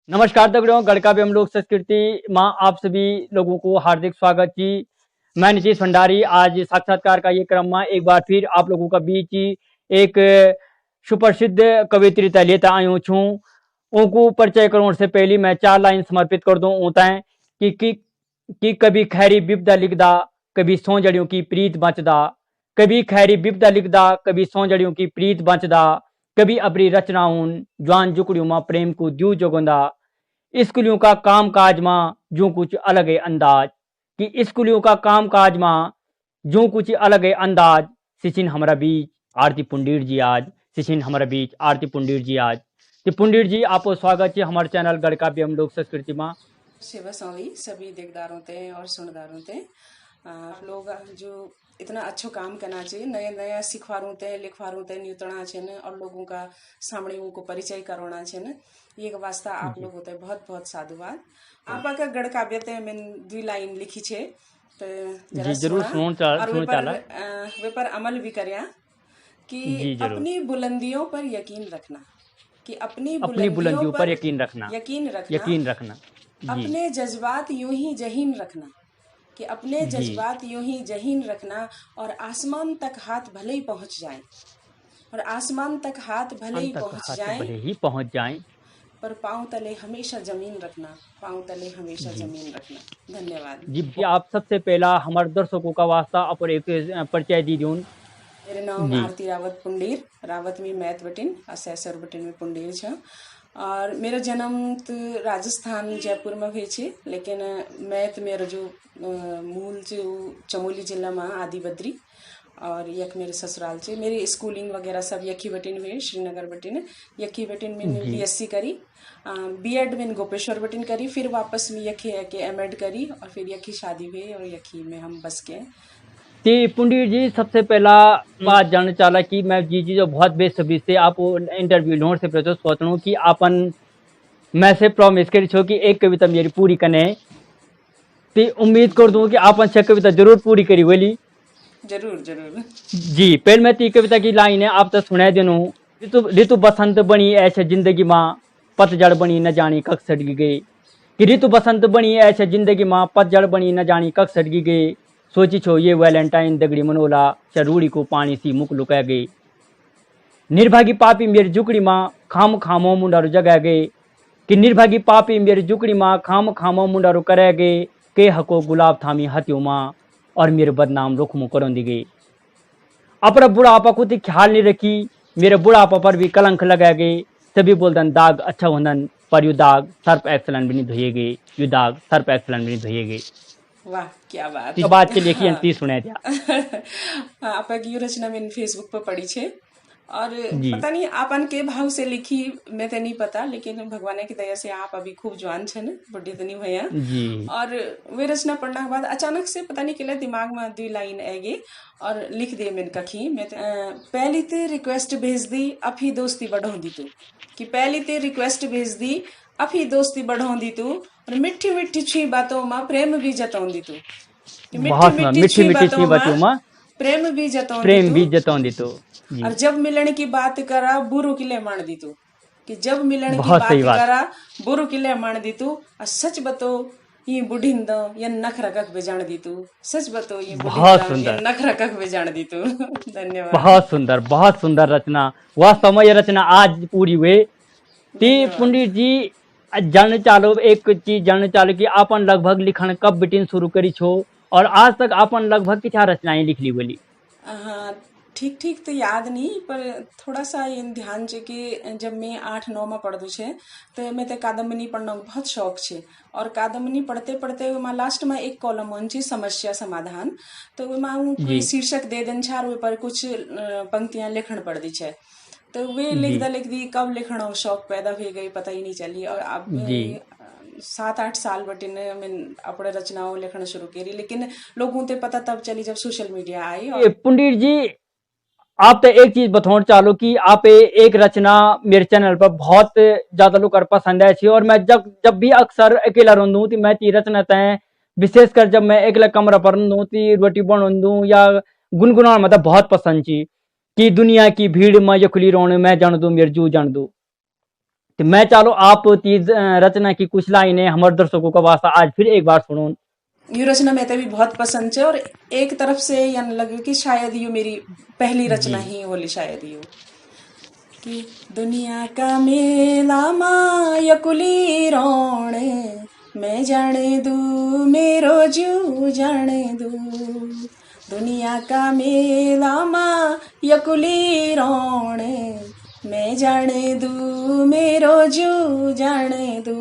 नमस्कार दगड़ियों, गढ़का भी हम लोग संस्कृति माँ आप सभी लोगों को हार्दिक स्वागत जी। मैं नीतीश भंडारी आज साक्षात्कार का ये क्रम में एक बार फिर आप लोगों का बीच ही एक सुप्रसिद्ध कवित्रिता लेता आयो छूं। उनको परिचय करने से पहले मैं 4 लाइन समर्पित कर दूं होता है कि कभी खैरी बिपदा लिखदा, कभी सौंजड़ियों की प्रीत बचदा। कभी खैरी बिपदा लिखदा, कभी सौंजड़ियों की प्रीत बचदा। कभी अपनी रचनाउन ज्वान जुकड़ियों मां प्रेम को द्यू जोगंदा। स्कूलियों का काम काज मां जो कुछ अलग है अंदाज। कि स्कूलियों का काम काज मां जो कुछ अलग है अंदाज। सिचिन हमारा बीच आरती पुंडीर जी आज। सिचिन हमारा बीच आरती पुंडीर जी आज। तो पुंडीर जी आपको स्वागत है हमारे चैनल गढ़का भी हम लोग संस्कृति मां। सेवा सौली सभी देखदारों ते और सुनदारों ते लोग जो इतना अच्छो काम करना चाहिए, नया नया सिखवारों ते लिखवारों ते न्यूतना छे न और लोगों का सामने उनको परिचय करवाना छे न। ये का वास्ता आप लोग होते बहुत बहुत साधुवाद। आप का गढ़ काव्य ते मैंने 2 लाइन लिखी छे तो जरा जी जरूर सुना और सुनो वे पर अमल भी करया कि जी जरूर। अपनी बुलंदियों पर यकीन रखना, कि अपनी अपनी बुलंदियों पर यकीन रखना, यकीन रखना जी। अपने जज्बात यूं ही जहीन रखना, कि अपने जी जज्बात यूं ही जहीन रखना और आसमान तक हाथ भले ही पहुंच जाएं, और आसमान तक हाथ भले ही पहुंच जाएं, भले ही पहुंच जाएं, पर पांव तले हमेशा जमीन रखना, पांव तले हमेशा जमीन रखना। धन्यवाद जी। आप सबसे पहला हमारे दर्शकों का वास्ता और एक परिचय दी दूं। मेरे नाम आरती रावत पुंडीर, रावत में मैथ बटिन असेसर बटिन में पुंडीर छ। और मेरा जन्म तो राजस्थान जयपुर में हुई छे, लेकिन मैथ मेरा जो मूल जो चमोली जिला में आदि बद्री और यक मेरे ससुराल से मेरी स्कूलिंग वगैरह सब यकी बटिन हुई, श्रीनगर बटिन यकी बटिन मैंने बीएससी करी, बीएड में गोपेश्वर बटिन करी, फिर वापस में यकी है कि एमएड करी और फिर यकी शादी हुई और यकी में हम बस के। ते पुंडीर जी सबसे पहला बात जानना चाहला कि मैं जी जो बहुत बेसब्री से आप इंटरव्यू लोन से प्रचुर सोच रहा हूँ कि आपन मैं से प्रॉमिस करी छो कि एक कविता मेरी पूरी कने। ते उम्मीद कर दूं कि आपन से कविता जरूर पूरी करी बोली। जरूर जरूर जी पहले मैं ती कविता की लाइन है आप तो सुना देनु। ऋतु बसंत बनी ऐसे जिंदगी माँ, पतझड़ बनी न जानी कख सड़गी गई। कि ऋतु बसंत बनी ऐसे जिंदगी माँ, पतझड़ बनी न जानी कख सड़गी गई। सोची छो ये वैलेंटाइन दगड़ी मनोला, चरूड़ी को पानी सी मुख लुका गई। निर्भागी पापी मेरी जुकड़ी माँ, खाम खामो मुंडारू जगा गए। कि निर्भागी पापी मेरी जुकड़ी माँ, खाम खामो मुंडारू करे गए। के हको गुलाब थामी हत्यो माँ, और मेरे बदनाम रुख मुँह करों दी गई। अपना बुढ़ापा को तो ख्याल नहीं रखी, मेरे बुढ़ापा पर भी कलंक लगा गए। सभी बोलतन दाग अच्छा होनन, पर यू दाग सर्फ एक्सलन भी नहीं धोए गए। यू दाग सर्फ एक्सलन भी नहीं धोए गए। वाह क्या बात। इस बात के लिए कि अंती सुने दिया। आप की रचना मैंने फेसबुक पर पढ़ी छे और जी पता नहीं आपन के भाव से लिखी मैं तो नहीं पता, लेकिन भगवान की दया से आप अभी खूब जवान छे न, बुढ़े तो नहीं भैया। जी और वे रचना पढ़ने के बाद अचानक से पता नहीं किला दिमाग में 2 लाइन आएगी और लिख दे मैंने कखी। मैं पहली ते रिक्वेस्ट भेज दी अब ही दोस्ती बढ़ो दी तू, कि पहली ते रिक्वेस्ट भेज दी अब ही दोस्ती बढ़ो दी तू, और मिठी मिठी छी बातों में प्रेम भी जताऊं दी तू, कि बहुत मीठी मीठी सी बातों में प्रेम भी जताऊं प्रेम भी दी जताऊं दी तो। तू, और जब मिलन की बात करा बुरु किले मान दी तू, कि जब मिलन की बहुत बात सही बात। करा बुरु किले मान दी तू, और सच बतो ये बुढ़िंद या नख रखक बेजान दी तू, सच बतो ये बहुत बुढ़िंद या सुंदर नख रखक बेजान दी तू। धन्यवाद। बहुत सुंदर रचना। वास्तव में यह रचना आज पूरी हुई। ती पुंडित जी जानने चालो एक चीज जानने चालो कि आपन लगभग लिखन कब बिटिन शुरू करी छो और आज तक आपन लगभग कितना रचनाएं लिख ली बोली। हाँ ठीक ठीक तो याद नहीं, पर थोड़ा सा ये ध्यान छे कि जब मैं 8-9 में पढ़दू छे तो मैं तो कादम्बनी पढ़ना बहुत शौक छे, और कादम्बनी पढ़ते पढ़ते लास्ट में एक कॉलम होन छे समस्या समाधान, तो कोई शीर्षक दे देन छार वे पर कुछ पंक्तियां लिखण पड़ दी छे, तो वे लिख दी कब लिखण शौक पैदा हो गई पता ही नहीं चली। और अब 7-8 साल बटिन मैं अपने रचनाओं लिखना शुरू करी, लेकिन लोगों को पता तब चली जब सोशल मीडिया आई। और पुंडित जी आप तो एक चीज बताना चालो कि आप एक रचना मेरे चैनल पर बहुत ज्यादा लोग पसंद है और मैं जब भी अक्सर अकेला रहूं तो मैं ती रचना तय विशेषकर जब मैं अकेला कमरा पर रहूं ती रोटी बनूं या गुनगुना मतलब बहुत पसंद छी कि दुनिया की भीड़ में यखुली रोने मैं जान दू मेरे जू जान दू। तो मैं चालो आप तीज रचना की कुछ लाइनें हमारे दर्शकों का वास्ता आज फिर एक बार सुनो। ये रचना मेते भी बहुत पसंद है और एक तरफ से यन लगे कि शायद ये मेरी पहली रचना जी ही होली शायद ये कि दुनिया का मेला माँ यकुली रोण मैं जाने दू मेरो जू जाने दू दुनिया का मेला माँ यकुली रोण मैं जाने दू मेरो जू जाने दू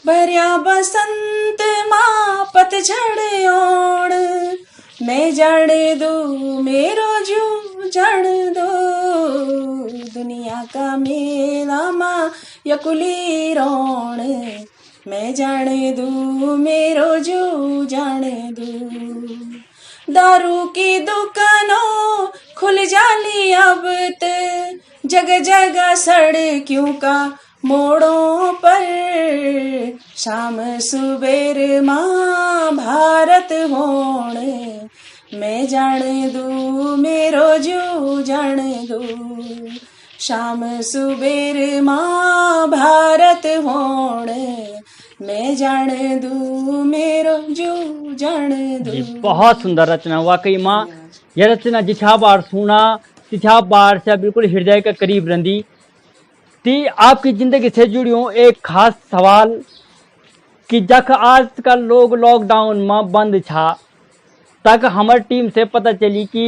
भरिया बसंत माँ पतझड़ ओण मैं जाने दू मेरो जू जान दो दुनिया का मेला माँ यकुली रोण मैं जाने दू मेरो जू जाने दू दारू की दुकानों खुल जाली अब ते जगह जगह सड़कों का मोड़ों पर शाम सुबेर माँ भारत होण मैं जाने दू मेरो जू जाने दू शाम सुबेर माँ भारत होण मैं जाने दू मेरो जू जाने दू। जी बहुत सुंदर रचना वाकई माँ। यह रचना जिछा बार सुना तिछा बार से बिल्कुल हृदय के करीब रंदी ती आपकी जिंदगी से जुड़ी हूँ एक खास सवाल कि जख आजकल लोग लॉकडाउन में बंद छा तक हमारी टीम से पता चली कि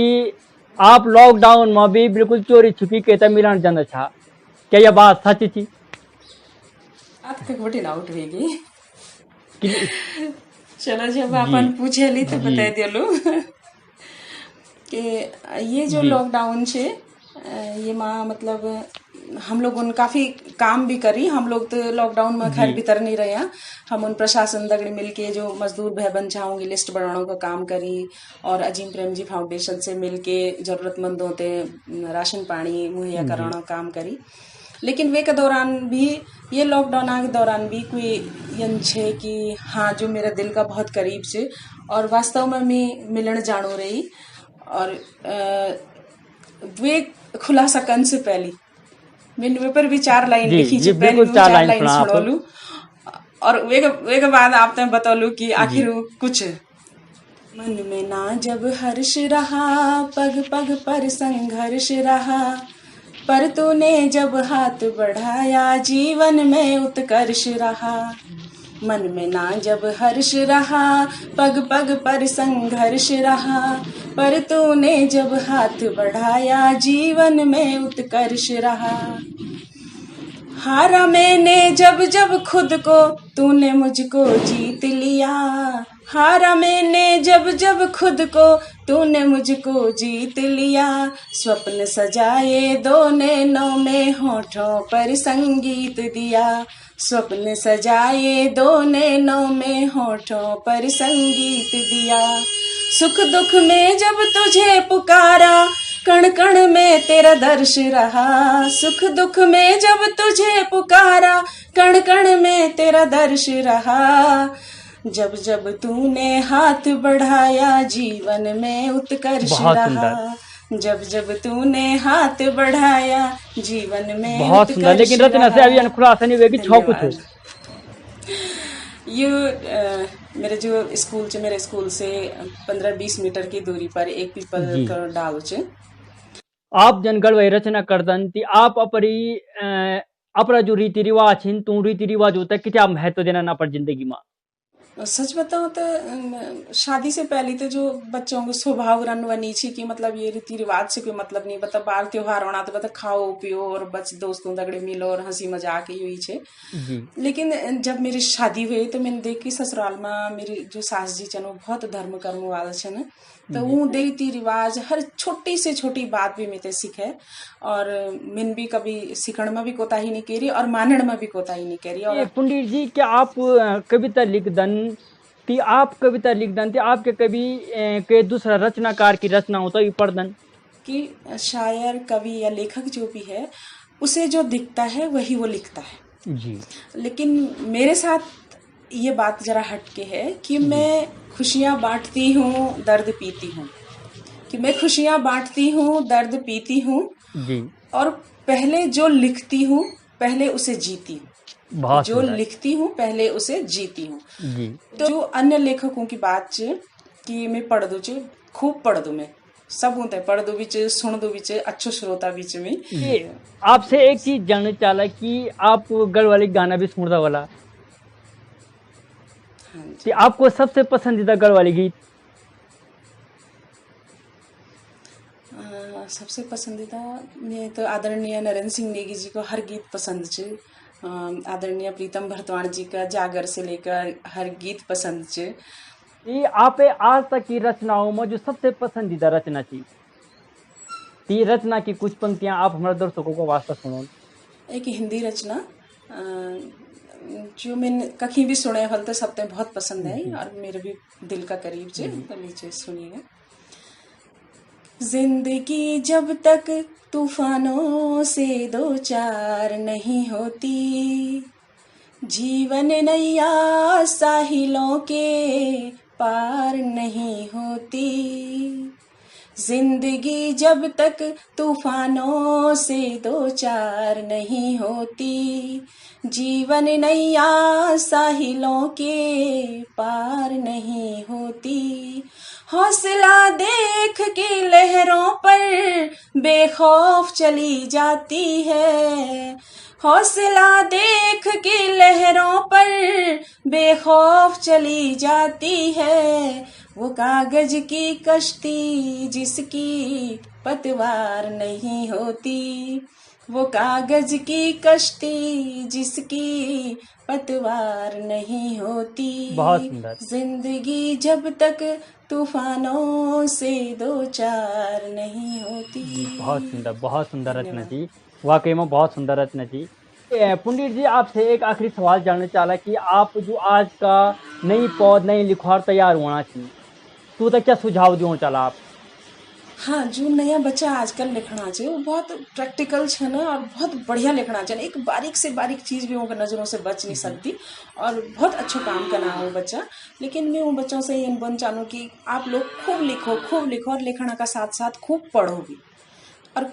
आप लॉकडाउन में भी बिल्कुल चोरी छुपी के तब मिलन जाना छा, क्या यह बात सच थी? आप तक बटी आउट होगी कि- चलो जब अपन पूछे ली तो जी। बता दिलू कि ये जो जी। लॉकडाउन छे ये माँ मतलब हम लोग उन काफी काम भी करी। हम लोग तो लॉकडाउन में घर जी। भीतर नहीं रहे हैं। हम उन प्रशासन दगड़ी मिलके जो मजदूर भाई बन जाओगी लिस्ट बढ़ाने का काम करी और अजीम प्रेम जी फाउंडेशन से मिलके जरूरतमंदों ते राशन पानी मुहैया कराना का काम करी। लेकिन वे के दौरान भी ये लॉकडाउन के दौरान भी कोई यन छे कि हाँ जो मेरे दिल का बहुत करीब से और वास्तव में मैं मिलन जानू रही और वे खुलासा कन से पहली मैंने वे पर भी 4 लाइन जी, लिखी जी, थी। पहले बिल्कुल वो 4 4 लाइन लाइन सुना आप। सुनोलू और वे के बाद आपने बतौलू कि आखिर वो कुछ मन में ना जब हर्ष रहा पग पग पर संघर्ष रहा पर तूने जब हाथ बढ़ाया जीवन में उत्कर्ष रहा। मन में ना जब हर्ष रहा पग पग पर संघर्ष रहा पर तूने जब हाथ बढ़ाया जीवन में उत्कर्ष रहा। हारा मैंने जब जब खुद को तूने मुझको जीत लिया हारा मैंने जब जब खुद को तूने मुझको जीत लिया स्वप्न सजाए दो नैनों में होठों पर संगीत दिया स्वप्न सजाए दो नैनों में होठों पर संगीत दिया सुख दुख में जब तुझे पुकारा कण कण में तेरा दर्श रहा सुख दुख में जब तुझे पुकारा कण कण में तेरा दर्श रहा जब जब तूने हाथ बढ़ाया जीवन में उत्कर्ष बहुत रहा जब जब तूने हाथ बढ़ाया जीवन में बहुत सुंदर। लेकिन रचना से अभी खुलासा नहीं हुआ कि छो कुछ हो। ये मेरे जो स्कूल से मेरे स्कूल से 15-20 मीटर की दूरी पर एक पीपल जी। का डाल छे। आप जनगण वही रचना कर दन ती आप अपना जो रीति रिवाज छिन तू रीति रिवाज होता है क्या महत्व देना ना पर जिंदगी में? सच बताओ तो शादी से पहले तो जो बच्चों को स्वभाव रनवनी छी कि मतलब ये रीति रिवाज से कोई मतलब नहीं बता बाल त्योहार होना तो बता खाओ पियो और बच दोस्तों दगड़े मिलो और हंसी मजाक यही छे। जी। लेकिन जब मेरी शादी हुई तो मैंने देखी ससुराल में मेरी जो सास जी छन वो बहुत धर्म कर्म वाला छन तो वो रीति रिवाज हर छोटी से छोटी बात भी मेरे सीखे और मैंने भी कभी सीखण में भी कोताही नहीं करी और मानण में भी कोताही नहीं करी। और पंडित जी क्या आप कविता लिख दन ती आप कविता लिख दन ती आपके कभी के दूसरा रचनाकार की रचना होता है पढ़ दन कि शायर कवि या लेखक जो भी है उसे जो दिखता है वही वो लिखता है। जी। लेकिन मेरे साथ ये बात जरा हटके है कि मैं खुशियाँ बांटती हूँ दर्द पीती हूँ कि मैं खुशियाँ बांटती हूँ दर्द पीती हूँ जी। और पहले जो लिखती हूँ पहले उसे जीती हूँ। बहुत जो सुंदर लिखती हूँ पहले उसे जीती हूँ। जी। तो जो अन्य लेखकों की बात च कि मैं पढ़ दू च, खूब पढ़ दू मैं, सब होते पढ़ दू बिच, सुन दू बिच, अच्छो श्रोता बिच में। ये आपसे एक चीज जानना चाहला कि आप गढ़ वाली गाना भी सुनता वाला हाँ कि जी। आपको सबसे पसंदीदा गढ़ वाली गीत सबसे पसंदीदा में तो आदरणीय नरेंद्र सिंह नेगी जी को हर गीत पसंद च। आदरणीय प्रीतम भरतवाण जी का जागर से लेकर हर गीत पसंद च। ये आप आज तक की रचनाओं में जो सबसे पसंदीदा रचना थी, ती रचना की कुछ पंक्तियां आप हमारे दर्शकों को वास्ता सुनो। एक हिंदी रचना जो मैंने कहीं भी सुने हल तो सबते बहुत पसंद है जी और मेरे भी दिल का करीब चे। जी तो लीजिए सुनिएगा। जिंदगी जब तक तूफानों से दो चार नहीं होती, जीवन नैया साहिलों के पार नहीं होती। जिंदगी जब तक तूफानों से दो चार नहीं होती, जीवन नैया साहिलों के पार नहीं होती। हौसला देख के लहरों पर बेखौफ चली जाती है, हौसला देख के लहरों पर बेखौफ चली जाती है। वो कागज की कश्ती जिसकी पतवार नहीं होती, वो कागज की कश्ती जिसकी पतवार नहीं होती। बहुत सुंदर जिंदगी जब तक तूफानों से दो चार नहीं होती। जी, बहुत सुंदर रचना धन्यवाद। थी, वाकई में बहुत सुंदर रचना थी। पंडित जी आपसे एक आखिरी सवाल जानना चाहला कि आप जो आज का नई पौध नई लिखवार तैयार होना चाहिए तो तक क्या सुझाव दियो चाला आप। हाँ, जो नया बच्चा आजकल लिखना चाहिए वो बहुत प्रैक्टिकल है ना और बहुत बढ़िया लिखना चाहिए। एक बारीक से बारीक चीज भी उनके नजरों से बच नहीं सकती और बहुत अच्छा काम करना है वो बच्चा। लेकिन मैं उन बच्चों से ये बन चाहूँ कि आप लोग खूब लिखो और लिखना का साथ साथ खूब पढ़ो भी। और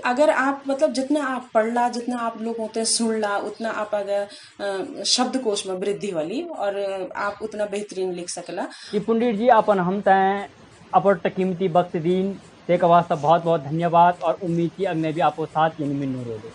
अगर आप मतलब जितना आप पढ़ला, जितना आप लोग होते हैं सुनला, उतना आप अगर शब्दकोश में वृद्धि वाली और आप उतना बेहतरीन लिख सकला। कि पंडित जी अपन हम तय अपन कीमती वक्त दीन ते का वास्ता बहुत बहुत धन्यवाद और उम्मीद की अगले भी आपको साथ यानी मिलने रोगे।